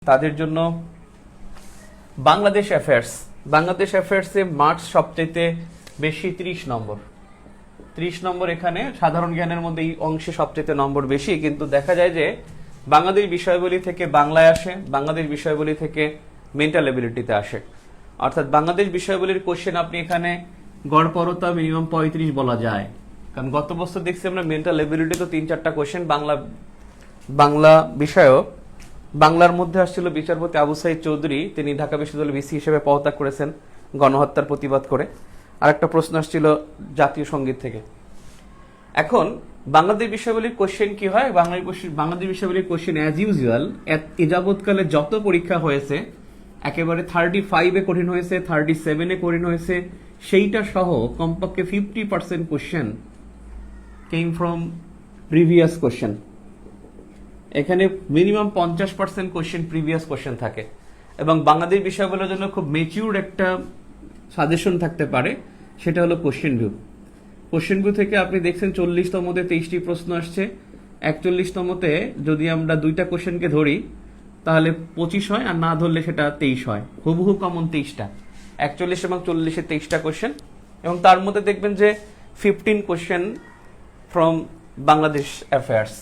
তাদের জন্য বাংলাদেশ অ্যাফেয়ার্সে মার্কস সবচেয়ে বেশি 30 নম্বর এখানে সাধারণ জ্ঞানের মধ্যে এই অংশে সবচেয়ে নম্বর বেশি, কিন্তু দেখা যায় যে বাংলাদেশ বিষয়বলী থেকে বাংলায় আসে, বাংলাদেশ বিষয়বলী থেকে মেন্টাল এবিলিটিতে আসে। অর্থাৎ বাংলাদেশ বিষয়বলীর কোশ্চেন আপনি এখানে গড়পড়তা মিনিমাম 35 বলা যায়, কারণ গত বছর দেখছি আমরা মেন্টাল এবিলিটি তো 3-4টা কোশ্চেন বাংলা বিষয়ও। বাংলার মধ্যে আসছিল বিচারপতি আবু সাইদ চৌধুরী, তিনি ঢাকা বিশ্ববিদ্যালয় ভিসি হিসেবে পদত্যাগ করেছেন গণহত্যার প্রতিবাদ করে। আরেকটা প্রশ্ন আসছিল জাতীয় সঙ্গীত থেকে। এখন বাংলাদেশ বিষয়বলীর কোশ্চেন কি হয়, বাংলাদেশ বিষয়বলীর কোশ্চেন অ্যাজ ইউজুয়াল এ যাবৎকালে যত পরীক্ষা হয়েছে একেবারে 35-এ কঠিন হয়েছে, 37-এ কঠিন হয়েছে, সেইটা সহ কমপক্ষে 50% question came from previous question. এখানে মিনিমাম 50% কোশ্চেন প্রিভিয়াস কোশ্চেন থাকে, এবং বাংলাদেশ বিষয়গুলোর জন্য খুব মেচিউর একটা সাজেশন থাকতে পারে, সেটা হলো কোশ্চেন ভিউ। কোশ্চেন ভিউ থেকে আপনি দেখছেন 40তমতে 23টি প্রশ্ন আসছে, 41তমতে যদি আমরা 2টা কোশ্চেনকে ধরি তাহলে 25 হয়, আর না ধরলে সেটা 23 হয়। হুবহু কমন 23টা, 41 এবং 40-এ 23টা কোশ্চেন, এবং তার মধ্যে দেখবেন যে 15 question from Bangladesh affairs.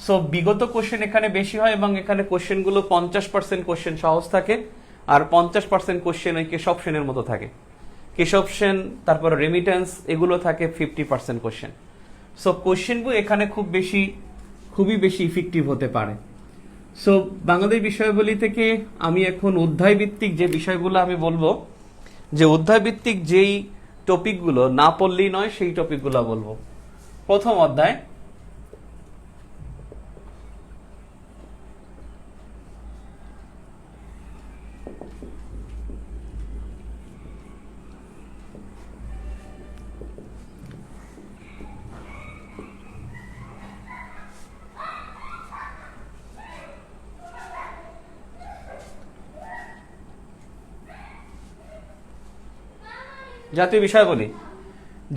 So বিগত কোশ্চেন এখানে বেশি হয়, এবং এখানে কোশ্চেনগুলো 50% কোশ্চেন সহজ থাকে, আর 50% কোশ্চেন ওই কেশব সেনের মতো থাকে। কেশব সেন, তারপর রেমিটেন্স, এগুলো থাকে 50% কোশ্চেন। সো কোশ্চেনগুলো এখানে খুবই বেশি ইফেক্টিভ হতে পারে। সো বাংলাদেশ বিষয়বলী থেকে আমি এখন অধ্যায় ভিত্তিক যে বিষয়গুলো আমি বলবো, যে অধ্যায় ভিত্তিক যেই টপিকগুলো না পড়লেই নয় সেই টপিকগুলো বলবো। প্রথম অধ্যায়, জাতীয় বিষয়াবলী।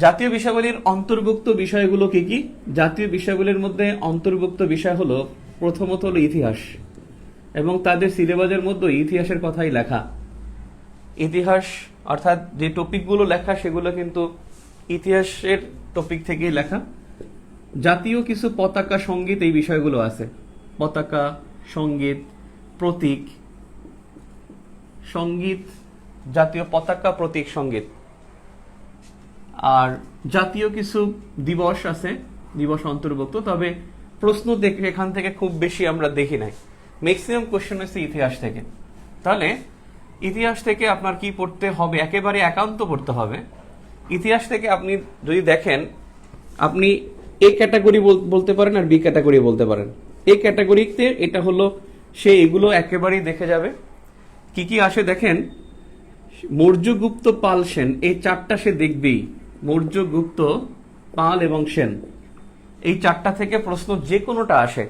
জাতীয় বিষয়াবলীর অন্তর্ভুক্ত বিষয়গুলো কি কি? জাতীয় বিষয়গুলির মধ্যে অন্তর্ভুক্ত বিষয় হলো প্রথমত হলো ইতিহাস, এবং তাদের সিলেবাসের মধ্যে ইতিহাসের কথাই লেখা। ইতিহাস অর্থাৎ যে টপিকগুলো লেখা সেগুলো কিন্তু ইতিহাসের টপিক থেকেই লেখা। জাতীয় কিছু পতাকা, সঙ্গীত, এই বিষয়গুলো আছে। পতাকা, সঙ্গীত, প্রতীক, সঙ্গীত, জাতীয় পতাকা, প্রতীক, সঙ্গীত। আর জাতীয় কিছু দিবস আছে, দিবস অন্তর্ভুক্ত, তবে প্রশ্ন এখান থেকে খুব বেশি আমরা দেখি নাই। ম্যাক্সিমাম কোশ্চেন হচ্ছে ইতিহাস থেকে। তাহলে ইতিহাস থেকে আপনার কি পড়তে হবে? একেবারে একান্ত পড়তে হবে। ইতিহাস থেকে আপনি যদি দেখেন, আপনি এ ক্যাটাগরি বলতে পারেন আর বি ক্যাটাগরি বলতে পারেন। এ ক্যাটাগরিতে এটা হলো সে এগুলো একেবারেই দেখে যাবে। কি কি আসে দেখেন, মৌর্য, গুপ্ত, পাল, সেন, এই 4টা সে দেখবেই। মৌর্য, গুপ্ত, পাল এবং সেন, এই 4টা থেকে প্রশ্ন যে কোনোটা আসে।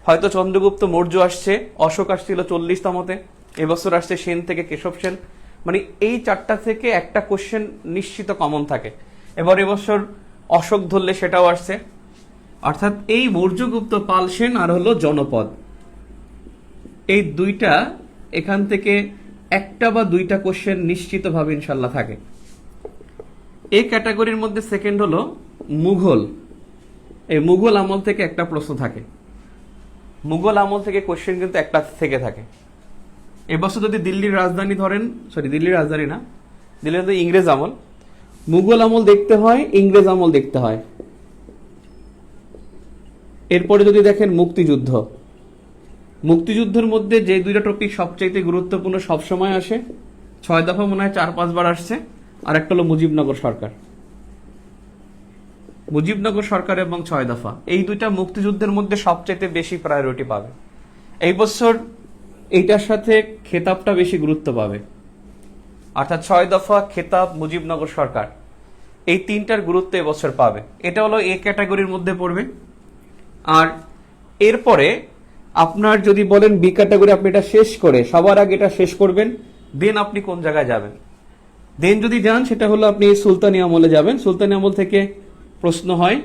হয়তো চন্দ্রগুপ্ত মৌর্য আসছে, অশোক আসছিল 40তমতে, এবছর আসছে সেন থেকে কেশব সেন। মানে এই 4টা থেকে একটা কোশ্চেন নিশ্চিত কমন থাকে। এবার এবছর অশোক ধরলে সেটাও আসছে। অর্থাৎ এই মৌর্য, গুপ্ত, পাল, সেন আর হলো জনপদ, এই 2টা এখান থেকে একটা বা 2টা কোশ্চেন নিশ্চিতভাবে ইনশাল্লাহ থাকে। এই ক্যাটাগরির মধ্যে সেকেন্ড হলো মুঘল। এই মুঘল আমল থেকে একটা প্রশ্ন থাকে। মুঘল আমল থেকে কোশ্চেন কিন্তু একটা থেকে থাকে। এবছর যদি দিল্লির রাজধানী ধরেন, দিল্লির রাজধানী না, দিল্লির ইংরেজ আমল, মুঘল আমল দেখতে হয়, ইংরেজ আমল দেখতে হয়। এরপরে যদি দেখেন মুক্তিযুদ্ধ, মুক্তিযুদ্ধের মধ্যে যে 2টা টপিক সবচাইতে গুরুত্বপূর্ণ সবসময় আসে, 6 দফা মনে হয় 4-5 বার আসছে, আর একটা হলো মুজিবনগর সরকার। মুজিবনগর সরকার এবং 6 দফা, এই 2টা মুক্তিযুদ্ধের মধ্যে সবচাইতে বেশি প্রায়োরিটি পাবে। এই বছর এইটার সাথে খেতাবটা বেশি গুরুত্ব পাবে। অর্থাৎ 6 দফা, খেতাব, মুজিবনগর সরকার, এই 3টার গুরুত্ব এবছর পাবে। এটা হলো এ ক্যাটাগরির মধ্যে পড়বে। আর এরপরে আপনার যদি বলেন বি ক্যাটাগরি, আপনি এটা শেষ করে, সবার আগে এটা শেষ করবেন, দেন আপনি কোন জায়গায় যাবেন? দেন যদি যান, সেটা হলো আপনি সুলতানি আমলে যাবেন। সুলতানি আমল থেকে প্রশ্ন হয়।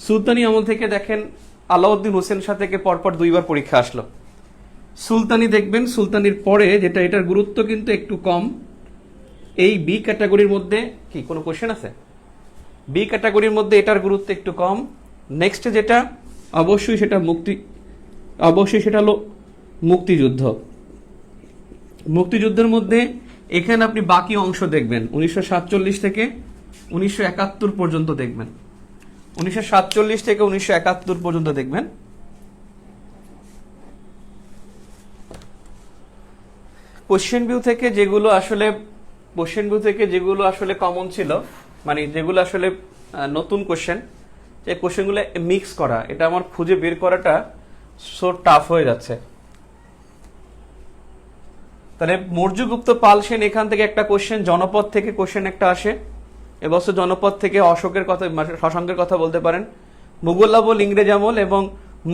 সুলতানি আমল থেকে দেখেন আলাউদ্দিন হোসেন শাহ থেকে পরপর 2 বার পরীক্ষা আসলো। সুলতানি দেখবেন, সুলতানির পরে যেটা, এটার গুরুত্ব কিন্তু একটু কম। এই বি ক্যাটাগরির মধ্যে কি কোনো কোশ্চেন আছে? বি ক্যাটাগরির মধ্যে এটার গুরুত্ব একটু কম। নেক্সট যেটা অবশ্যই সেটা হলো মুক্তিযুদ্ধ। মুক্তিযুদ্ধের মধ্যে এখানে আপনি বাকি অংশ দেখবেন 1947 থেকে 1971 পর্যন্ত দেখবেন। 1947 থেকে 1971 পর্যন্ত দেখবেন। কোশ্চেন ভিউ থেকে যেগুলো আসলে কমন ছিল, মানে যেগুলো আসলে নতুন কোশ্চেন, যে কোশ্চেনগুলো মিক্স করা, এটা আমার খুঁজে বের করাটা সো টাফ হয়ে যাচ্ছে। তাহলে মৌর্য, গুপ্ত, পাল, সেন, এখান থেকে একটা কোশ্চেন, জনপদ থেকে কোশ্চেন একটা আসে এবছর। জনপদ থেকে অশোকের কথা, শশাঙ্কের কথা বলতে পারেন। মুঘল আমল, ইংরেজ আমল এবং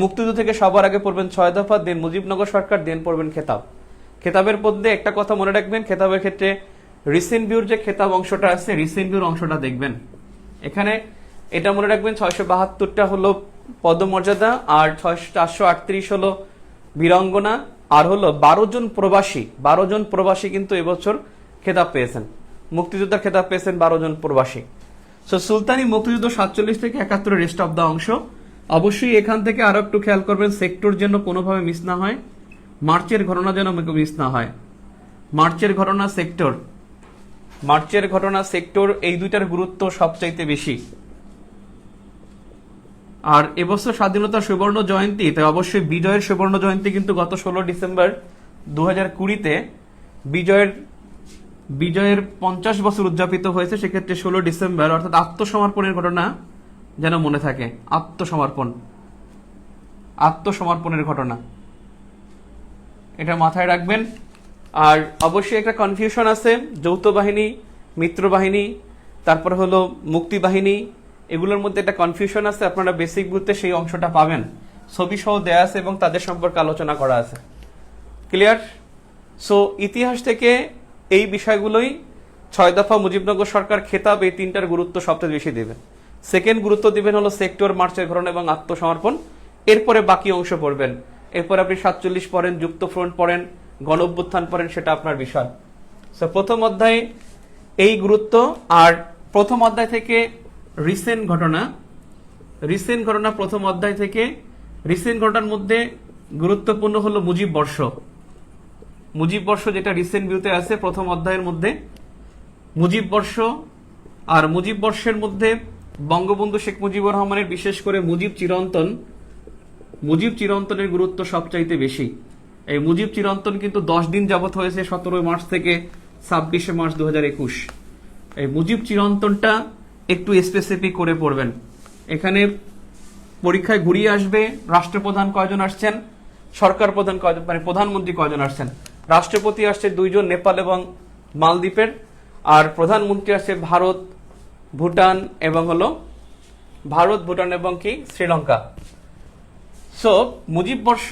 মুক্তিযুদ্ধ থেকে সবার আগে পড়বেন 6 দফা, দেন মুজিবনগর সরকার, দেন পড়বেন খেতাব। খেতাবের মধ্যে একটা কথা মনে রাখবেন, খেতাবের ক্ষেত্রে রিসেন্ট ভিউর যে খেতাব অংশটা আছে, রিসেন্ট ভিউর অংশটা দেখবেন। এখানে এটা মনে রাখবেন 672টা হলো পদমর্যাদা, আর 438 হলো বীরাঙ্গনা, আর হলো 12 জন প্রবাসী কিন্তু এবছর খেতাব পেয়েছেন, মুক্তিযোদ্ধার খেতাব পেয়েছেন 12 জন প্রবাসী। সো সুলতানি মুক্তিযুদ্ধ 47 থেকে 71 রেস্ট অফ দা অংশ। অবশ্যই এখান থেকে আরো একটু খেয়াল করবেন, সেক্টর যেন কোনোভাবে মিস না হয়, মার্চের ঘটনা যেন মিস না হয়। মার্চের ঘটনা সেক্টর এই দুইটার গুরুত্ব সবচাইতে বেশি। আর এবছর স্বাধীনতার সুবর্ণ জয়ন্তী, তাই অবশ্যই বিজয়ের সুবর্ণ জয়ন্তী কিন্তু গত 16 ডিসেম্বর 2020-তে বিজয়ের 50 বছর উদযাপিত হয়েছে। সেক্ষেত্রে 16 ডিসেম্বর অর্থাৎ আত্মসমর্পণের ঘটনা যেন মনে থাকে, আত্মসমর্পণের ঘটনা, এটা মাথায় রাখবেন। আর অবশ্যই একটা কনফিউশন আছে, যৌথ বাহিনী, মিত্র বাহিনী, তারপরে হলো মুক্তি বাহিনী, এগুলোর মধ্যে একটা কনফিউশন আছে। আপনারা বেসিক বুঝতে সেই অংশটা পাবেন, ছবি সহ দেয়া আছে এবং তাদের সম্পর্কে আলোচনা করা আছে। ক্লিয়ার? সো ইতিহাস থেকে এই বিষয়গুলোই 6 দফা, মুজিবনগর সরকার, খেতাব, এই তিনটার গুরুত্ব সবচেয়ে বেশি দেবেন। সেকেন্ড গুরুত্ব দিবেন হলো সেক্টর, মার্চের ঘটনা এবং আত্মসমর্পণ। এরপরে বাকি অংশ পড়বেন। এরপর আপনি 47 পড়েন, যুক্ত ফ্রন্ট পড়েন, গণ অভ্যুত্থান পড়েন, সেটা আপনার বিষয়। সো প্রথম অধ্যায়ে এই গুরুত্ব। আর প্রথম অধ্যায় থেকে রিসেন্ট ঘটনা প্রথম অধ্যায় থেকে রিসেন্ট ঘটনার মধ্যে গুরুত্বপূর্ণ হলো মুজিব বর্ষ, যেটা রিসেন্ট ভিউতে আছে প্রথম অধ্যায়ের মধ্যে। মুজিব বর্ষ, আর মুজিব বর্ষের মধ্যে বঙ্গবন্ধু শেখ মুজিবুর রহমানের, বিশেষ করে মুজিব চিরন্তনের গুরুত্ব সবচাইতে বেশি। এই মুজিব চিরন্তন কিন্তু 10 দিন যাবত হয়েছে, 17 মার্চ থেকে 26 মার্চ 2021। এই মুজিব চিরন্তনটা একটু স্পেসিফিক করে পড়বেন। এখানে পরীক্ষায় ঘুরিয়ে আসবে রাষ্ট্রপ্রধান কয়জন আসছেন, সরকার প্রধান কয়জন, মানে প্রধানমন্ত্রী কয়জন আসছেন। রাষ্ট্রপতি আসছে 2 জন, নেপাল এবং মালদ্বীপের, আর প্রধানমন্ত্রী আসছে ভারত, ভুটান এবং কি শ্রীলঙ্কা। সো মুজিব বর্ষ,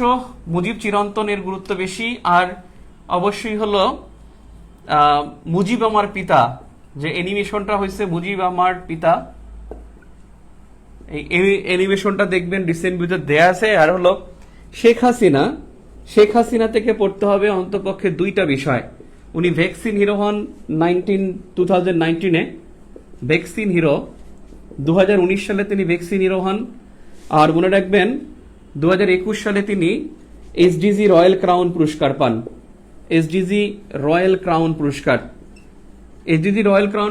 মুজিব চিরন্তনের গুরুত্ব বেশি। আর অবশ্যই হলো মুজিব আমার পিতা, যে অ্যানিমেশনটা হয়েছে মুজিব আমার পিতা, এই অ্যানিমেশনটা দেখবেন, রিসেন্ট ভিডিওতে দেয়া আছে। আর হলো শেখ হাসিনা থেকে পড়তে হবে অন্তপক্ষে 2টা বিষয়। উনি ভ্যাকসিন হিরো হন 2019-এ, ভ্যাকসিন হিরো। 2019 সালে তিনি ভ্যাকসিন হিরো হন। আর মনে রাখবেন 2021 সালে তিনি এসডিজি রয়্যাল ক্রাউন পুরস্কার পান। এসডিজি রয়্যাল ক্রাউন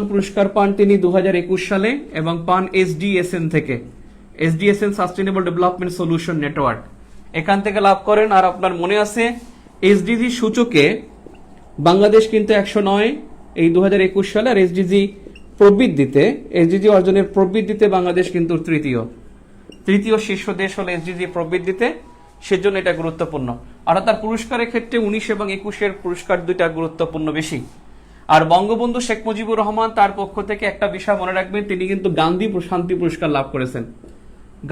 পুরস্কার পান তিনি 2021 সালে, এবং পান এসডিএসএন থেকে, এসডিএসএন সাস্টেনেবল ডেভেলপমেন্ট সলিউশন নেটওয়ার্ক, এখান থেকে লাভ করেন। আর আপনার মনে আছে এসডিজি সূচকে বাংলাদেশ কিন্তু 109 এই 2021 সালে, আর এসডিজি অর্জনের প্রবৃদ্ধিতে বাংলাদেশ কিন্তু তৃতীয় শীর্ষ দেশ হলো এসডিজি প্রবৃদ্ধিতে, সেজন্য এটা গুরুত্বপূর্ণ। আর তার পুরস্কারের ক্ষেত্রে 19 এবং 21-এর পুরস্কার 2টা গুরুত্বপূর্ণ বেশি। আর বঙ্গবন্ধু শেখ মুজিবুর রহমান, তার পক্ষ থেকে একটা বিষয় মনে রাখবেন, তিনি কিন্তু গান্ধী শান্তি পুরস্কার লাভ করেছেন।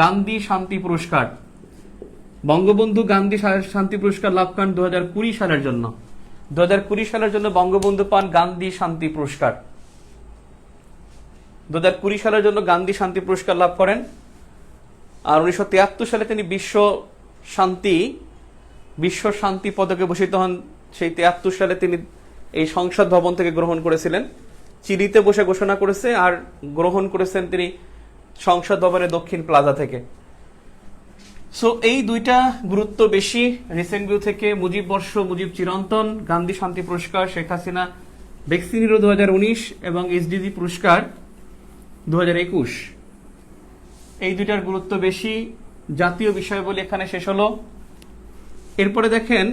গান্ধী শান্তি পুরস্কার, বঙ্গবন্ধু গান্ধী শান্তি পুরস্কার লাভ করেন 2020 সালের জন্য। 2020 সালের জন্য বঙ্গবন্ধু পান গান্ধী শান্তি পুরস্কার। 2020 সালের জন্য গান্ধী শান্তি পুরস্কার লাভ করেন। আর 1973 সালে তিনি বিশ্ব শান্তি বিশ্ব শান্তি পদকে ভূষিত হন সেই 73 সালে। তিনি এই সংসদ ভবন থেকে গ্রহণ করেছিলেন। চিলিতে বসে ঘোষণা করেছে, আর গ্রহণ করেছেন তিনি সংসদ ভবনের দক্ষিণ প্লাজা থেকে। সো এই দুইটা গুরুত্ব বেশি রিসেন্ট ভিউ থেকে। মুজিব বর্ষ, মুজিব চিরন্তন, গান্ধী শান্তি পুরস্কার, শেখ হাসিনা ভ্যাকসিন হিরো 2019 এবং এসডিজি পুরস্কার 2021। এই দুইটার গুরুত্ব বেশি। জাতীয় বিষয় বলে এখানে শেষ হলো। এরপরে দেখেন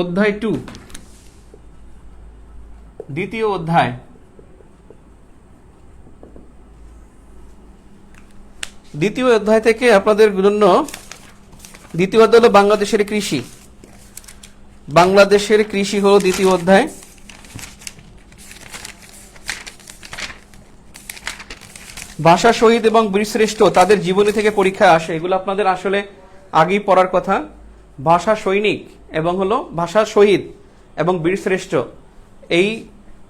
অধ্যায় 2, দ্বিতীয় অধ্যায়। দ্বিতীয় অধ্যায় থেকে আপনাদের জন্য দ্বিতীয় অধ্যায় হলো বাংলাদেশের কৃষি। বাংলাদেশের কৃষি হলো দ্বিতীয় অধ্যায়। ভাষা শহীদ এবং বীরশ্রেষ্ঠ তাদের জীবনী থেকে পরীক্ষায় আসে। এগুলো আপনাদের আসলে আগেই পড়ার কথা। ভাষা সৈনিক এবং হলো ভাষা শহীদ এবং বীরশ্রেষ্ঠ, এই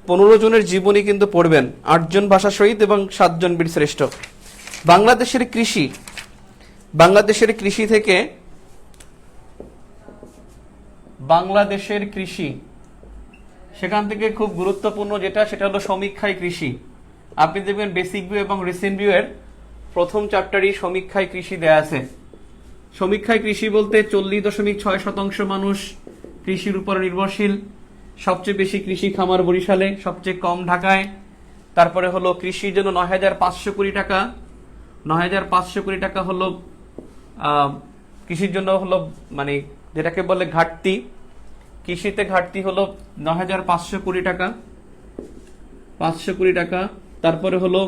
15 জনের জীবনী কিন্তু পড়বেন। 8 জন ভাষা শহীদ এবং 7 জন বীরশ্রেষ্ঠ। বাংলাদেশের কৃষি, বাংলাদেশের কৃষি থেকে বাংলাদেশের কৃষি, সেখান থেকে খুব গুরুত্বপূর্ণ যেটা, সেটা হলো সমীক্ষায় কৃষি। আপনি দেখবেন বেসিক ভিউ এবং রিসেন্ট ভিউ এর প্রথম চ্যাপ্টারই সমীক্ষায় কৃষি দেয়া আছে। সমীক্ষায় কৃষি বলতে 40.6% মানুষ কৃষির উপর নির্ভরশীল। সবচেয়ে বেশি কৃষি খামার বরিশালে, সবচেয়ে কম ঢাকায়। তারপরে হলো কৃষির জন্য 9,500 কোটি টাকা। 9,500 কোটি টাকা হলো কৃষির জন্য হলো মানে যেটাকে বলে ঘাটতি। কৃষিতে ঘাটতি হলো 9,500 কোটি টাকা, 500 কোটি টাকা। তারপরে হলো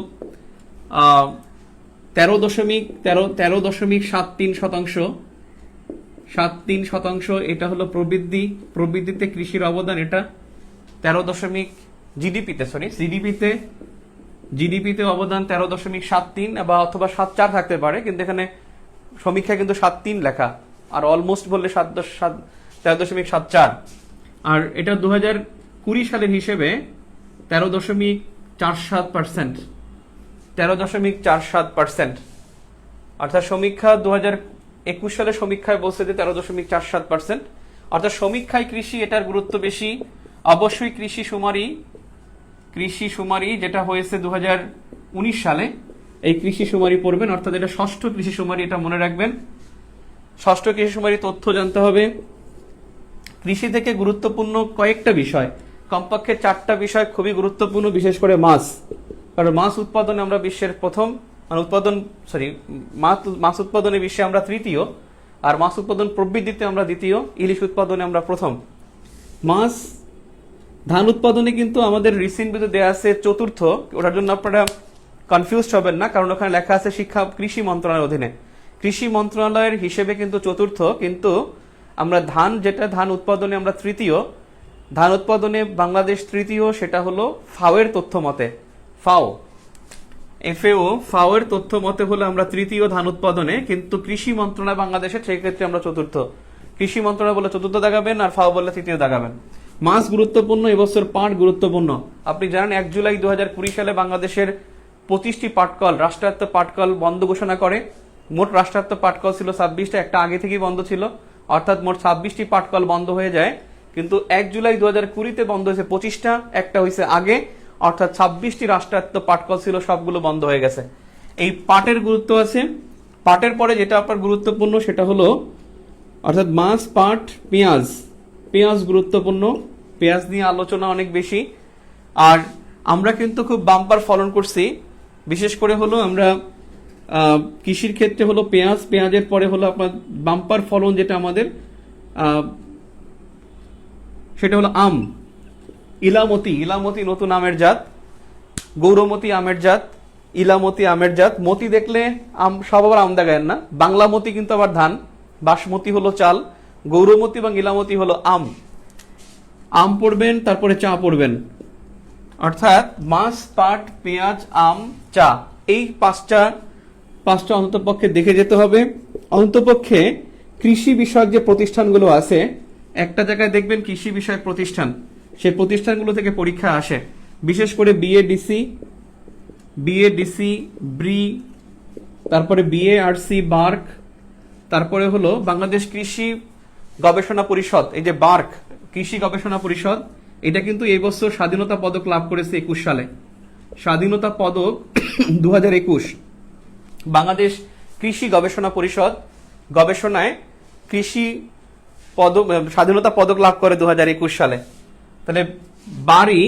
13.73%, এটা হলো প্রবৃদ্ধি। প্রবৃদ্ধিতে কৃষির অবদান এটা 13 জিডিপিতে অবদান 13.73 বা অথবা 7.4 থাকতে পারে, কিন্তু এখানে সমীক্ষা কিন্তু 7.3 লেখা, আর অলমোস্ট বললে 13.74। আর এটা 2020 সালের হিসেবে 13.47%, 13.47%। অর্থাৎ সমীক্ষা 2021 সালে সমীক্ষায় বলছে যে 13.47%। অর্থাৎ সমীক্ষায় কৃষি, এটার গুরুত্ব বেশি। অবশ্যই কৃষি শুমারি যেটা হয়েছে 2019 সালে, এই কৃষি শুমারি পড়বেন। অর্থাৎ এটা ষষ্ঠ কৃষি শুমারি, এটা মনে রাখবেন। ষষ্ঠ কৃষি শুমারি তথ্য জানতে হবে। কৃষি থেকে গুরুত্বপূর্ণ কয়েকটা বিষয়, কমপক্ষে 4টা বিষয় খুবই গুরুত্বপূর্ণ, বিশেষ করে মাছ। কারণ মাছ উৎপাদনে আমরা বিশ্বের প্রথম, মাছ উৎপাদনে বিশ্বে আমরা তৃতীয়, আর মাছ উৎপাদন প্রবৃদ্ধিতে আমরা দ্বিতীয়, ইলিশ উৎপাদনে আমরা প্রথম। মাছ, ধান উৎপাদনে কিন্তু আমাদের রিসেন্ট ভিডিও দেয়া আছে চতুর্থ। ওটার জন্য আপনারা কনফিউজড হবেন না, কারণ ওখানে লেখা আছে কৃষি মন্ত্রণালয়ের অধীনে। কৃষি মন্ত্রণালয়ের হিসেবে কিন্তু চতুর্থ, কিন্তু আমরা ধান উৎপাদনে আমরা তৃতীয়। ধান উৎপাদনে বাংলাদেশ তৃতীয়, সেটা হলো ফাও এর তথ্য মতে। ফাও এর তথ্য মতে হলো আমরা তৃতীয় ধান উৎপাদনে, কিন্তু কৃষি মন্ত্রণালয় বাংলাদেশের সেই ক্ষেত্রে আমরা চতুর্থ। কৃষি মন্ত্রণালয় বলে চতুর্থ দাগাবেন, আর ফাও বললে তৃতীয় দাগাবেন। মাছ গুরুত্বপূর্ণ, এবছর পাট গুরুত্বপূর্ণ। আপনি জানেন 1 জুলাই 2020 সালে বাংলাদেশের 25টি পাটকল, রাষ্ট্রায়ত্ত পাটকল বন্ধ ঘোষণা করে। মোট রাষ্ট্রায়ত্ত পাটকল ছিল 26টা, একটা আগে থেকেই বন্ধ ছিল। অর্থাৎ মোট 26টি পাটকল বন্ধ হয়ে যায়, কিন্তু 1 জুলাই 2020-তে বন্ধ হয়েছে 25টা, একটা হয়েছে আগে। অর্থাৎ 26টি রাষ্ট্রায়ত্ত পাটকল ছিল, সবগুলো বন্ধ হয়ে গেছে। এই পাটের গুরুত্ব আছে। পাটের পরে যেটা আপনার গুরুত্বপূর্ণ সেটা হলো অর্থাৎ মাছ, পাট, পেঁয়াজ গুরুত্বপূর্ণ। পেঁয়াজ নিয়ে আলোচনা অনেক বেশি। আর আমরা কিন্তু খুব বাম্পার ফলন করছি, বিশেষ করে হলো আমরা কৃষির ক্ষেত্রে হলো পেঁয়াজের পরে হলো আপনার বাম্পার ফলন যেটা আমাদের, সেটা হলো আম। ইলামতি নতুন আমের জাত, গৌরমতি আমের জাত, ইলামতি আমের জাত। মতি দেখলে আম, সব আবার আম দেখায় না। বাংলা মতি কিন্তু আবার ধান, বাসমতি হলো চাল, গৌরমতি এবং ইলামতি হলো আম পড়বেন। তারপরে চা পড়বেন। অর্থাৎ মাছ, পাট, পেঁয়াজ, আম, চা, এই পাঁচটা অন্ততপক্ষে দেখে যেতে হবে। অন্ততপক্ষে কৃষি বিষয়ক যে প্রতিষ্ঠানগুলো আছে, একটা জায়গায় দেখবেন কৃষি বিষয়ক প্রতিষ্ঠান, সেই প্রতিষ্ঠানগুলো থেকে পরীক্ষা আসে। বিশেষ করে বিএডিসি, ব্রি, তারপরে বিএআরসি, বার্ক, তারপরে হলো বাংলাদেশ কৃষি গবেষণা পরিষদ, এই যে বার্ক কৃষি গবেষণা পরিষদ, এটা কিন্তু এই বছর স্বাধীনতা পদক লাভ করেছে 21 সালে। স্বাধীনতা পদক 2021 বাংলাদেশ কৃষি গবেষণা পরিষদ গবেষণায় কৃষি পদক স্বাধীনতা পদক লাভ করে 2021 সালে। তাহলে বাড়ি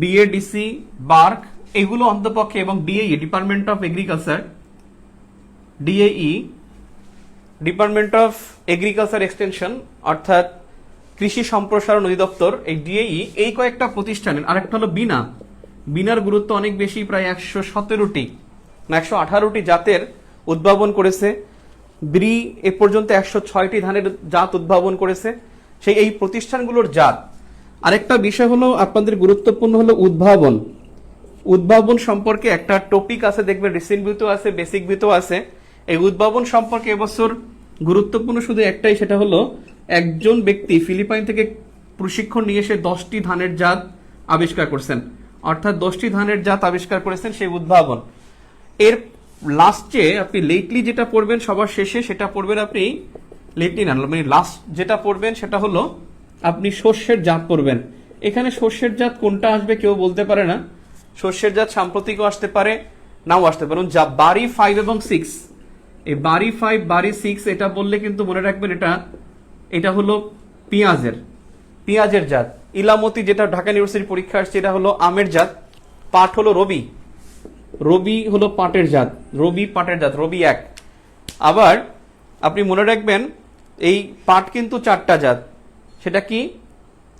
বিএডিসি বার্ক এগুলো অন্তপক্ষে, এবং ডিএই department of agriculture, ডিএই department of agriculture extension অর্থাৎ কৃষি সম্প্রসারণ অধিদপ্তর, এই ডিএই এই কয়েকটা প্রতিষ্ঠানের, আরেকটা হলো বিনার গুরুত্ব অনেক বেশি, প্রায় 117টি না 118টি জাতের উদ্ভাবন করেছে। ব্রি এ পর্যন্ত 106টি ধানের জাত উদ্ভাবন করেছে। সেই এই প্রতিষ্ঠানগুলোর জাত। আরেকটা বিষয় হলো আপনাদের গুরুত্বপূর্ণ হলো উদ্ভাবন সম্পর্কে একটা টপিক আছে, দেখবেন রিসেন্ট ভিউতেও আছে, বেসিক ভিউতেও আছে। এই উদ্ভাবন সম্পর্কে এবছর গুরুত্বপূর্ণ শুধু একটাই, সেটা হলো একজন ব্যক্তি ফিলিপাইন থেকে প্রশিক্ষণ নিয়ে এসে 10টি ধানের জাত আবিষ্কার করেছেন, অর্থাৎ 10টি ধানের জাত আবিষ্কার করেছেন, সেই উদ্ভাবন। এর লাস্টে আপনি লেটলি যেটা পড়বেন, সবার শেষে সেটা পড়বেন আপনি, লেটলি না মানে লাস্ট যেটা পড়বেন সেটা হলো আপনি শস্যের জাত পড়বেন। এখানে শস্যের জাত কোনটা আসবে কেউ বলতে পারে না। শস্যের জাত সাম্প্রতিকও আসতে পারে, নাও আসতে পারে। যা বাড়ি 5 এবং 6, এই বাড়ি 5 বাড়ি 6 এটা বললে কিন্তু মনে রাখবেন এটা হলো পেঁয়াজের জাত। ইলামতি যেটা ঢাকা ইউনিভার্সিটির পরীক্ষা আসছে, এটা হলো আমের জাত। পাট হলো রবি হলো পাটের জাত, রবি 1। আবার আপনি মনে রাখবেন এই পাট কিন্তু 4টা জাত, সেটা কি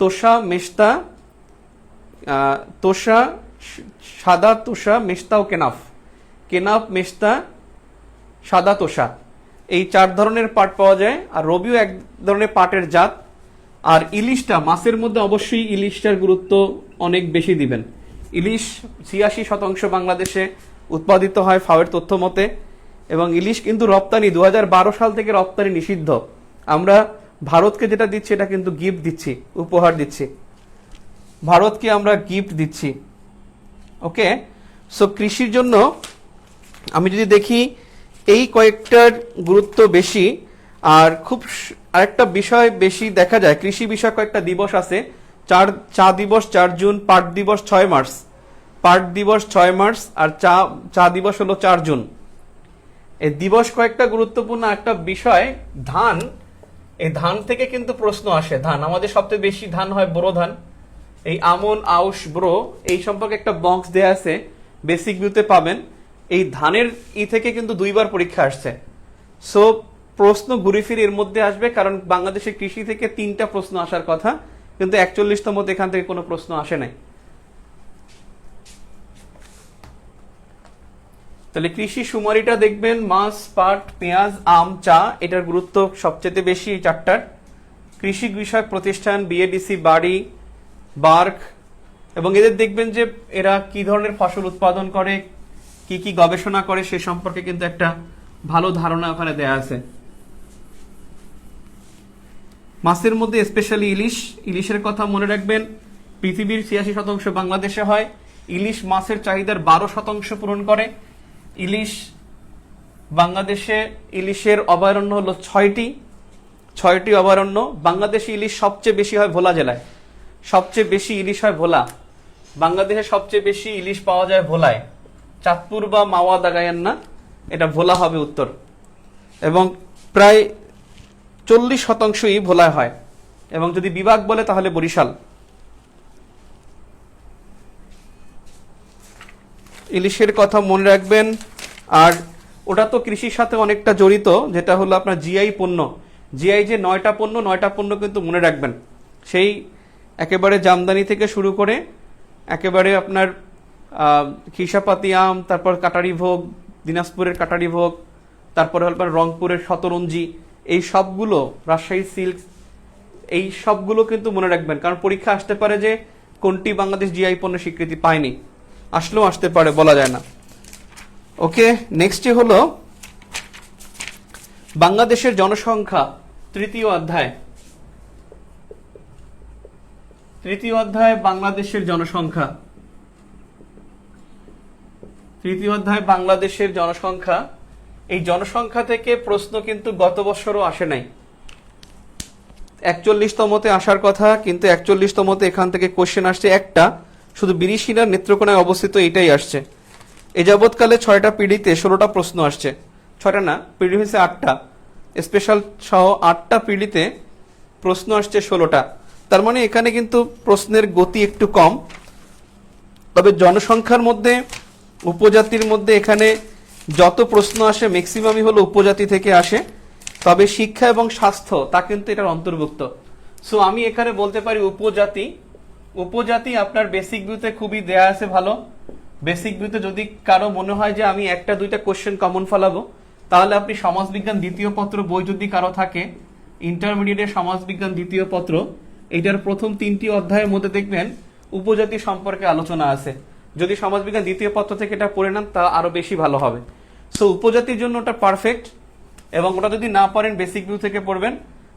তোষা, মেস্তা, সাদা তোষা, মেস্তা ও কেনাফ, মেস্তা, সাদা তোষা, এই 4 ধরনের পাট পাওয়া যায়। আর রবিও এক ধরনের পাটের জাত। আর ইলিশটা, মাছের মধ্যে অবশ্যই ইলিশটার গুরুত্ব অনেক বেশি দিবেন। ইলিশ 86% বাংলাদেশে উৎপাদিত হয় ফাওয়ের তথ্য মতে, এবং ইলিশ কিন্তু রপ্তানি 2012 সাল থেকে রপ্তানি নিষিদ্ধ। আমরা ভারতকে যেটা দিচ্ছি এটা কিন্তু গিফট দিচ্ছি, উপহার দিচ্ছি, ভারতকে আমরা গিফট দিচ্ছি। ওকে, সো কৃষির জন্য আমি যদি দেখি এই কয়েকটার গুরুত্ব বেশি। আর খুব আরেকটা বিষয় বেশি দেখা যায়, কৃষি বিষয় কয়েকটা দিবস আছে। চা দিবস 4 জুন, পাট দিবস 6 মার্চ, আর চা দিবস হলো 4 জুন। এই দিবস কয়েকটা গুরুত্বপূর্ণ। একটা বিষয় ধান, এই ধান থেকে কিন্তু প্রশ্ন আসে। ধান আমাদের সবচেয়ে বেশি ধান হয় বোরো ধান। এই আমন, আউশ, ব্রো এই সম্পর্কে একটা বক্স দেয়া আছে, বেসিক ভিউতে পাবেন। এই ধানের থেকে কিন্তু 2বার পরীক্ষা আসছে। সো প্রশ্ন ঘুরে ফিরে এর মধ্যে আসবে, কারণ বাংলাদেশের কৃষি থেকে 3টা প্রশ্ন আসার কথা, কিন্তু 41তম এখান থেকে কোনো প্রশ্ন আসে নাই। তাহলে কৃষি সুমারিটা দেখবেন, মাছ, পাট, পেঁয়াজ, আম, চা, এটার গুরুত্ব সবচেয়ে বেশি এই 4টার। কৃষি বিষয়ক প্রতিষ্ঠান বিএডিসি, বাড়ি, বার্ক, এবং এদের দেখবেন যে এরা কি ধরনের ফসল উৎপাদন করে, কি গবেষণা করে, সে সম্পর্কে কিন্তু একটা ভালো ধারণা ওখানে দেয়া আছে। মাছের মধ্যে স্পেশালি ইলিশের কথা মনে রাখবেন, পৃথিবীর 86% বাংলাদেশে হয়। ইলিশ মাছের চাহিদার 12% পূরণ করে। বাংলাদেশে ইলিশের অভয়ারণ্য হলো 6টি অভয়ারণ্য। বাংলাদেশে ইলিশ সবচেয়ে বেশি হয় ভোলা জেলায়, সবচেয়ে বেশি ইলিশ হয় ভোলা। বাংলাদেশে সবচেয়ে বেশি ইলিশ পাওয়া যায় ভোলায়, চাঁদপুর বা মাওয়া দাগায়ান না, এটা ভোলা হবে উত্তর। এবং প্রায় 40%ই ভোলায় হয়। এবং যদি বিভাগ বলে তাহলে বরিশাল। ইলিশের কথা মনে রাখবেন। আর ওটা তো কৃষির সাথে অনেকটা জড়িত, যেটা হলো আপনার জিআই পণ্য। জিআই যে 9টা পণ্য কিন্তু মনে রাখবেন। সেই একেবারে জামদানি থেকে শুরু করে একেবারে আপনার খিসাপাতি আম, তারপর কাটারি ভোগ, দিনাজপুরের কাটারি ভোগ, তারপরে আপনার রংপুরের শতরঞ্জি, এই সবগুলো, রাজশাহী সিল্ক, এই সবগুলো কিন্তু মনে রাখবেন। কারণ পরীক্ষা আসতে পারে যে কোনটি বাংলাদেশ জিআই পণ্যের স্বীকৃতি পায়নি, আসলেও আসতে পারে, বলা যায় না। ওকে, নেক্সটে হলো বাংলাদেশের জনসংখ্যা, তৃতীয় অধ্যায় বাংলাদেশের জনসংখ্যা। তৃতীয় অধ্যায় বাংলাদেশের জনসংখ্যা। এই জনসংখ্যা থেকে প্রশ্ন কিন্তু গত বছরও আসে নাই। 41তমতে আসার কথা, কিন্তু 41তমতে এখান থেকে কোশ্চেন আসছে একটা, শুধু বিরিশিলার নেত্রকোনায় অবস্থিত এটাই আসছে। এ যাবৎকালে 6টা পিডিতে 16টা প্রশ্ন আসছে, 6টা না, পিডি হয়েছে 8টা, স্পেশাল সহ 8টা পিডিতে প্রশ্ন আসছে 16টা। তার মানে এখানে কিন্তু প্রশ্নের গতি একটু কম। তবে জনসংখ্যার মধ্যে উপজাতির মধ্যে এখানে যত প্রশ্ন আসে ম্যাক্সিমামই হলো উপজাতি থেকে আসে, তবে শিক্ষা এবং স্বাস্থ্য তা কিন্তু এটার অন্তর্ভুক্ত। সো আমি এখানে বলতে পারি উপজাতি আপনার বেসিক ভিউতে খুবই দেয়া আছে ভালো। বেসিক ভিউতে যদি কারো মনে হয় যে আমি একটা দুইটা কোশ্চেন কমন ফেলাবো, তাহলে আপনি সমাজবিজ্ঞান দ্বিতীয় পত্র বই যদি কারো থাকে, ইন্টারমিডিয়েটের সমাজবিজ্ঞান দ্বিতীয় পত্র, এটার প্রথম 3টি অধ্যায়ের মধ্যে দেখবেন উপজাতি সম্পর্কে আলোচনা আছে। যদি সমাজবিজ্ঞান দ্বিতীয় পত্র থেকে এটা পড়ে নেন তা আরো বেশি ভালো হবে। সো উপজাতির জন্য ওটা পারফেক্ট, এবং ওটা যদি না পারেন বেসিক ভিউ থেকে পড়বেন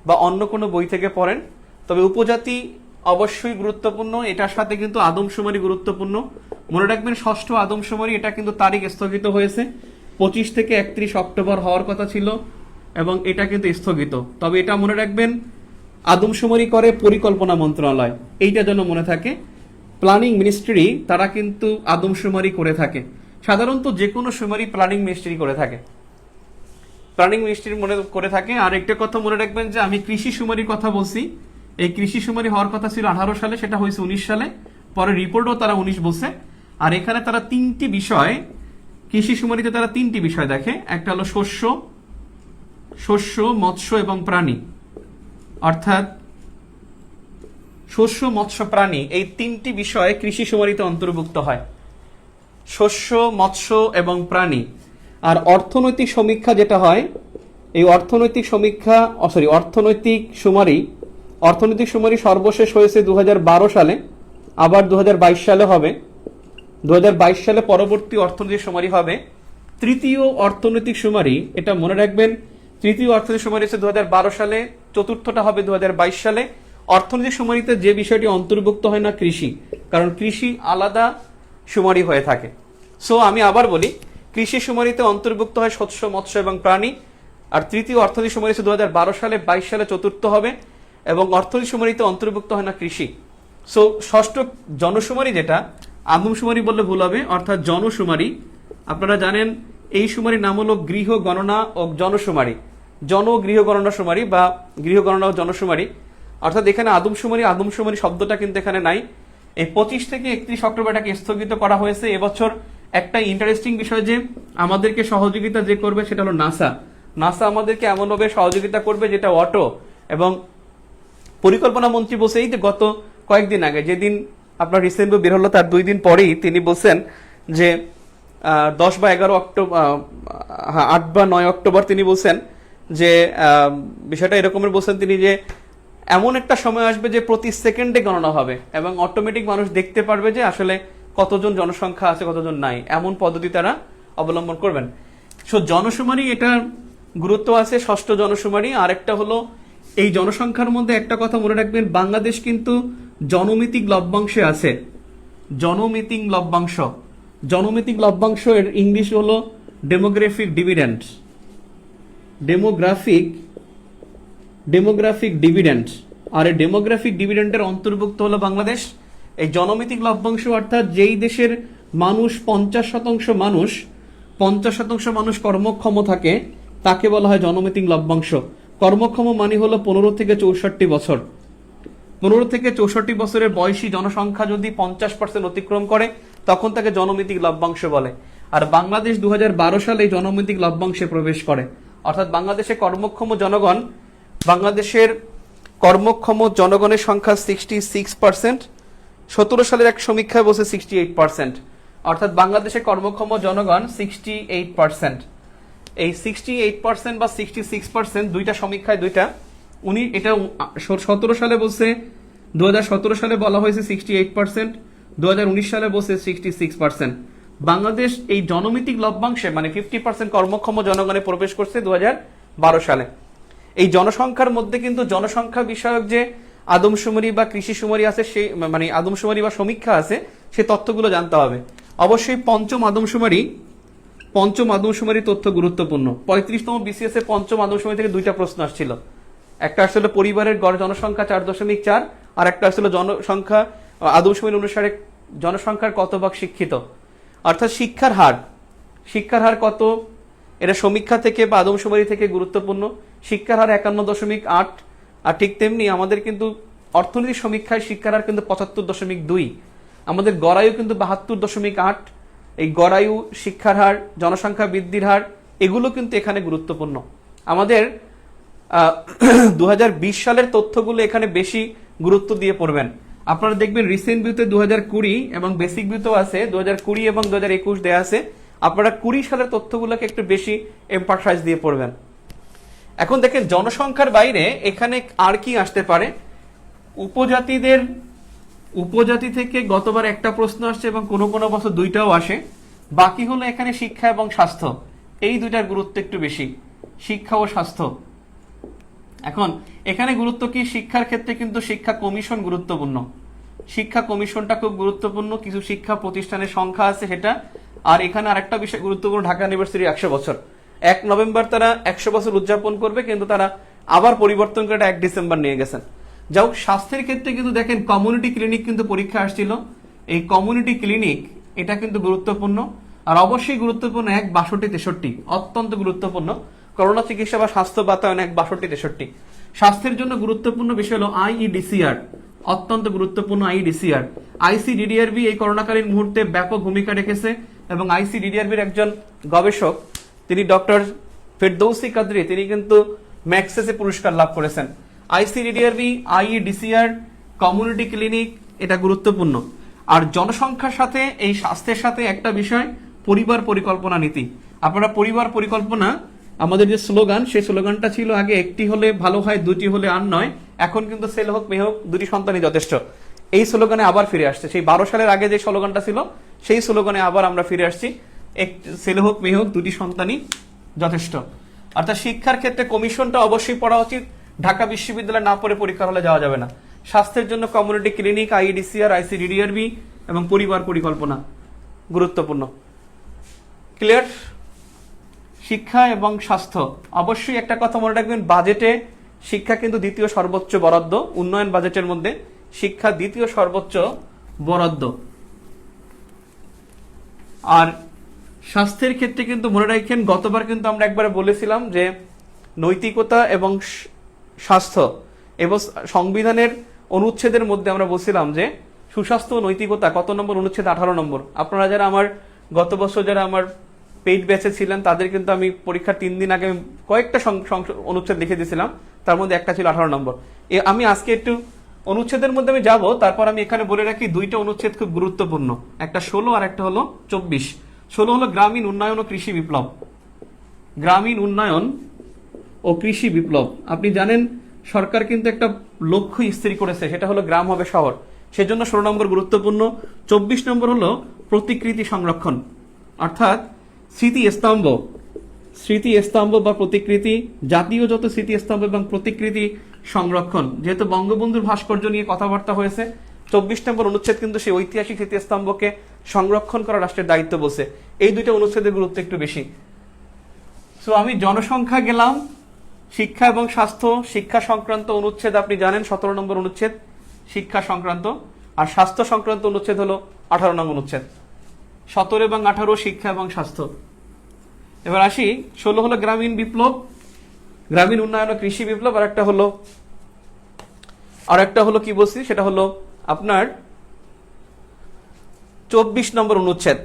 বা অন্য কোনো বই থেকে পড়েন। তবে উপজাতি অবশ্যই গুরুত্বপূর্ণ, এটার সাথে কিন্তু আদমশুমারি গুরুত্বপূর্ণ। মনে রাখবেন ষষ্ঠ আদমশুমারি, এটা কিন্তু তারিখ স্থগিত হয়েছে, 25 থেকে 31 অক্টোবর হওয়ার কথা ছিল এবং এটা কিন্তু স্থগিত। তবে এটা মনে রাখবেন আদমশুমারি করে পরিকল্পনা মন্ত্রণালয়, এইটা যেন মনে থাকে। প্ল্যানিং মিনিস্ট্রি তারা কিন্তু আদমশুমারি করে থাকে, সাধারণত যে কোনো শুমারি প্ল্যানিং মিনিস্ট্রি করে থাকে, প্ল্যানিং মিনিস্ট্রি মনে করে থাকে। আর একটা কথা মনে রাখবেন যে আমি কৃষি শুমারির কথা বলছি, এই কৃষি শুমারি হওয়ার কথা ছিল 18 সালে, সেটা হয়েছে 19 সালে, পরে রিপোর্টও তারা 19 বলছে। আর এখানে তারা 3টি বিষয়, কৃষি শুমারিতে তারা 3টি বিষয় দেখে, একটা হলো শস্য, মৎস্য এবং প্রাণী, অর্থাৎ শস্য, মৎস্য, প্রাণী, এই 3টি বিষয় কৃষি শুমারিতে অন্তর্ভুক্ত হয়, শস্য, মৎস্য এবং প্রাণী। আর অর্থনৈতিক সমীক্ষা যেটা হয়, এই অর্থনৈতিক শুমারি সর্বশেষ হয়েছে 2012 সালে, আবার 2022 সালে হবে। 2022 সালে পরবর্তী অর্থনৈতিক শুমারি হবে। তৃতীয় অর্থনৈতিক শুমারি, এটা মনে রাখবেন, তৃতীয় অর্থনৈতিক শুমারি হচ্ছে 2012 সালে, চতুর্থটা হবে 2022 সালে। অর্থনৈতিক শুমারিতে যে বিষয়টি অন্তর্ভুক্ত হয় না কৃষি, কারণ কৃষি আলাদা শুমারি হয়ে থাকে। সো আমি আবার বলি, কৃষি শুমারিতে অন্তর্ভুক্ত হয় শস্য, মৎস্য এবং প্রাণী। আর তৃতীয় অর্থনৈতিক শুমারি হচ্ছে 2012 সালে, 22 সালে চতুর্থ হবে, এবং অর্থনৈতিক শুমারিতে অন্তর্ভুক্ত হয় না কৃষি। সো ষষ্ঠ জনশুমারি, যেটা আদমশুমারি বললে ভুল হবে, অর্থাৎ জনশুমারি, আপনারা জানেন এই শুমারির নাম হলো গৃহ গণনা ও জনশুমারি, গৃহ গণনা শুমারি বা গৃহ গণনা ও জনশুমারি। অর্থাৎ এখানে আদমশুমারি শব্দটা কিন্তু এখানে নাই। এই 25 থেকে 31 অক্টোবর এটাকে স্থগিত করা হয়েছে। এবছর একটা ইন্টারেস্টিং বিষয় যে আমাদেরকে সহযোগিতা যে করবে সেটা হলো নাসা আমাদেরকে এমনভাবে সহযোগিতা করবে যেটা অটো এবং পরিকল্পনা মন্ত্রী বলছে, এই যে গত কয়েকদিন আগে যেদিন আপনার রিসেন্টলি বের হলো তার 2 দিন পরেই তিনি বলছেন যে 10 বা 11 অক্টোবর, 8 বা 9 অক্টোবর তিনি বলছেন যে বিষয়টা এরকমের বলছেন তিনি যে এমন একটা সময় আসবে যে প্রতি সেকেন্ডে গণনা হবে এবং অটোমেটিক মানুষ দেখতে পারবে যে আসলে কতজন জনসংখ্যা আছে কতজন নাই, এমন পদ্ধতি তারা অবলম্বন করবেন। সো জনশুমারি এটার গুরুত্ব আছে, ষষ্ঠ জনশুমারি। আর একটা হলো এই জনসংখ্যার মধ্যে একটা কথা মনে রাখবেন, বাংলাদেশ কিন্তু জনমিতিক লভ্যাংশে আছে। জনমিতিক লভ্যাংশ এর ইংলিশ হলো ডেমোগ্রাফিক ডিভিডেন্ড। আর এই ডেমোগ্রাফিক ডিভিডেন্ডের অন্তর্ভুক্ত হলো বাংলাদেশ। এই জনমিতিক লভ্যাংশ অর্থাৎ যেই দেশের মানুষ 50% মানুষ কর্মক্ষম থাকে তাকে বলা হয় জনমিতিক লভ্যাংশ। কর্মক্ষম মানে হলো 15 থেকে 64 বছর। 15 থেকে 64 বছরের বয়সী জনসংখ্যা যদি 50% অতিক্রম করে তখন তাকে জনমিতিক লভ্যাংশ বলে। আর বাংলাদেশ 2012 সালে জনমিতিক লভ্যাংশে প্রবেশ করে। অর্থাৎ বাংলাদেশের কর্মক্ষম জনগণের সংখ্যা 66%। 17 সালের এক সমীক্ষায় বলছে 68%। অর্থাৎ বাংলাদেশের কর্মক্ষম জনগণ 68%। এই 68% বা 66% দুইটা সমীক্ষায় দুইটা, উনি এটা 17 সালে বলছে, 2017 সালে বলা হয়েছে 68%, 2019 সালে বলছে 66%। বাংলাদেশ এই জনমিতিক লভ্যাংশে মানে 50% কর্মক্ষম জনগণে প্রবেশ করছে 2012 সালে। এই জনসংখ্যার মধ্যে কিন্তু জনসংখ্যা বিষয়ক যে আদমশুমারি বা কৃষি শুমারি আছে, সেই মানে আদমশুমারি বা সমীক্ষা আছে, সে তথ্যগুলো জানতে হবে। অবশ্যই পঞ্চম পঞ্চম আদমশুমারি তথ্য গুরুত্বপূর্ণ। 35তম বিসিএস এ পঞ্চম আদমশুমারি থেকে দুইটা প্রশ্ন আসছিল, একটা আসলে পরিবারের গড় জনসংখ্যা 4.4, আর একটা আসলে জনসংখ্যা আদমশুমারি অনুসারে জনসংখ্যার কত ভাগ শিক্ষিত, অর্থাৎ শিক্ষার হার কত, এটা সমীক্ষা থেকে বা আদমশুমারি থেকে গুরুত্বপূর্ণ। শিক্ষার হার 51.8, আর ঠিক তেমনি আমাদের কিন্তু অর্থনীতি সমীক্ষায় শিক্ষার হার কিন্তু 75.2, আমাদের গড়ায়ু কিন্তু 72.8। এই গড়ায়ু, শিক্ষার হার, জনসংখ্যা বৃদ্ধির হার, এগুলো কিন্তু এখানে গুরুত্বপূর্ণ। আমাদের 2020 সালের তথ্যগুলো এখানে বেশি গুরুত্ব দিয়ে পড়বেন। আপনারা দেখবেন রিসেন্ট ভিউতে 2020 এবং বেসিক ভিউতেও আছে 2020 এবং 2021 দেয়া আছে। আপনারা 20 সালের তথ্যগুলোকে একটু বেশি এম্পাসাইজ দিয়ে পড়বেন। এখন দেখেন জনসংখ্যার বাইরে এখানে আর কি আসতে পারে। উপজাতি থেকে গতবার একটা প্রশ্ন আসছে এবং কোনো কোনো বছর দুইটাও আসে। বাকি হলো এখানে শিক্ষা এবং স্বাস্থ্য, এই দুইটার গুরুত্ব একটু বেশি, শিক্ষা ও স্বাস্থ্য। এখন এখানে গুরুত্ব কি, শিক্ষার ক্ষেত্রে কিন্তু শিক্ষা কমিশন গুরুত্বপূর্ণ, শিক্ষা কমিশনটা খুব গুরুত্বপূর্ণ। কিছু শিক্ষা প্রতিষ্ঠানের সংখ্যা আছে সেটা। আর এখানে আরেকটা বিষয় গুরুত্বপূর্ণ, ঢাকা ইউনিভার্সিটি 100 বছর, 1 নভেম্বর তারা 100 বছর উদযাপন করবে, কিন্তু তারা আবার পরিবর্তন করে 1 ডিসেম্বর নিয়ে গেছেন। যাই হোক, স্বাস্থ্যের ক্ষেত্রে কিন্তু দেখেন কমিউনিটি ক্লিনিক কিন্তু পরীক্ষা আসছিল। এই কমিউনিটি ক্লিনিক এটা কিন্তু গুরুত্বপূর্ণ। আর অবশ্যই গুরুত্বপূর্ণ 1/62-63, অত্যন্ত গুরুত্বপূর্ণ। করোনা চিকিৎসা বা স্বাস্থ্য বাতায়ন 1/62-63। স্বাস্থ্যের জন্য গুরুত্বপূর্ণ বিষয় হলো আইইডিসিআর, অত্যন্ত গুরুত্বপূর্ণ আইইডিসিআর। আইসিডিডিআরবি এই করোনাকালীন মুহূর্তে ব্যাপক ভূমিকা রেখেছে এবং আইসিডিডিআরবির একজন গবেষক, তিনি ডক্টর ফেরদৌসি কাদরি, তিনি কিন্তু ম্যাক্সেসে পুরস্কার লাভ করেছেন। আইসিডিডিআরবি, আইইডিসিআর, কমিউনিটি ক্লিনিক এটা গুরুত্বপূর্ণ। আর জনসংখ্যার সাথে এই স্বাস্থ্যের সাথে একটা বিষয়, পরিবার পরিকল্পনা নীতি। আপনারা পরিবার পরিকল্পনা, আমাদের যে স্লোগান, সেই স্লোগানটা ছিল আগে একটি হলে ভালো হয়, দুটি হলে আর নয়। এখন কিন্তু ছেলে হোক মেয়ে হোক, দুটি সন্তানই যথেষ্ট। এই স্লোগানে আবার ফিরে আসছে। সেই 12 সালের আগে যে স্লোগানটা ছিল, সেই স্লোগানে আবার আমরা ফিরে আসছি, ছেলে হোক মেয়ে হোক, দুটি সন্তানই যথেষ্ট। অর্থাৎ শিক্ষার ক্ষেত্রে কমিশনটা অবশ্যই পড়া উচিত, ঢাকা বিশ্ববিদ্যালয়ে না পড়ে পরীক্ষার হলে যাওয়া যাবে না। স্বাস্থ্যের জন্য কমিউনিটি ক্লিনিক, আইইডিসিআর, আইসিডিডিআরবি এবং পরিবার পরিকল্পনা গুরুত্বপূর্ণ। ক্লিয়ার? শিক্ষা এবং স্বাস্থ্য। অবশ্যই একটা কথা মনে রাখবেন, বাজেটে শিক্ষা কিন্তু দ্বিতীয় সর্বোচ্চ বরাদ্দ, উন্নয়ন বাজেটের মধ্যে শিক্ষা দ্বিতীয় সর্বোচ্চ বরাদ্দ। আর স্বাস্থ্যের ক্ষেত্রে কিন্তু মনে রাখেন, গতবার কিন্তু আমরা একবার বলেছিলাম যে নৈতিকতা এবং স্বাস্থ্য এবং সংবিধানের অনুচ্ছেদের মধ্যে আমরা বলছিলাম যে সুস্বাস্থ্য ও নৈতিকতা কত নম্বর অনুচ্ছেদ, 18 নম্বর। আপনারা যারা আমার গত বছর যারা আমার পেইড ব্যাচে ছিলেন, তাদের কিন্তু আমি পরীক্ষার 3 দিন আগে কয়েকটা অনুচ্ছেদ লিখে দিয়েছিলাম, তার মধ্যে একটা ছিল 18 নম্বর। আমি আজকে একটু অনুচ্ছেদের মধ্যে আমি যাব, তারপর আমি এখানে বলে রাখি দুইটা অনুচ্ছেদ খুব গুরুত্বপূর্ণ, একটা 16 আর একটা হলো 24। 16 হলো গ্রামীণ উন্নয়ন ও কৃষি বিপ্লব। গ্রামীণ উন্নয়ন ও কৃষি বিপ্লব। আপনি জানেন সরকার কিন্তু একটা লক্ষ্য স্থির করেছে, সেটা হলো গ্রাম হবে শহর, সেজন্য 16 নম্বর গুরুত্বপূর্ণ। 24 নম্বর হলো প্রতিকৃতি সংরক্ষণ, অর্থাৎ স্মৃতিস্তম্ভ বা প্রতিকৃতি, জাতীয় যত স্মৃতিস্তম্ভ এবং প্রতিকৃতি সংরক্ষণ। যেহেতু বঙ্গবন্ধুর ভাস্কর্য নিয়ে কথাবার্তা হয়েছে, 24 নম্বর অনুচ্ছেদ কিন্তু সেই ঐতিহাসিক স্মৃতিস্তম্ভকে সংরক্ষণ করা রাষ্ট্রের দায়িত্ব বলছে। এই দুইটা অনুচ্ছেদের গুরুত্ব একটু বেশি। সো আমি জনসংখ্যা গেলাম, শিক্ষা এবং স্বাস্থ্য, শিক্ষা সংক্রান্ত অনুচ্ছেদ আপনি জানেন 17 নম্বর অনুচ্ছেদ শিক্ষা সংক্রান্ত, আর স্বাস্থ্য সংক্রান্ত অনুচ্ছেদ হলো 18 নম্বর অনুচ্ছেদ। 17 এবং 18 শিক্ষা এবং স্বাস্থ্য। এবার আসি, 16 হলো গ্রামীণ বিপ্লব, গ্রামীণ উন্নয়ন ও কৃষি বিপ্লব। আর একটা হলো কি বলছি, সেটা হলো আপনার 24 নম্বর অনুচ্ছেদ।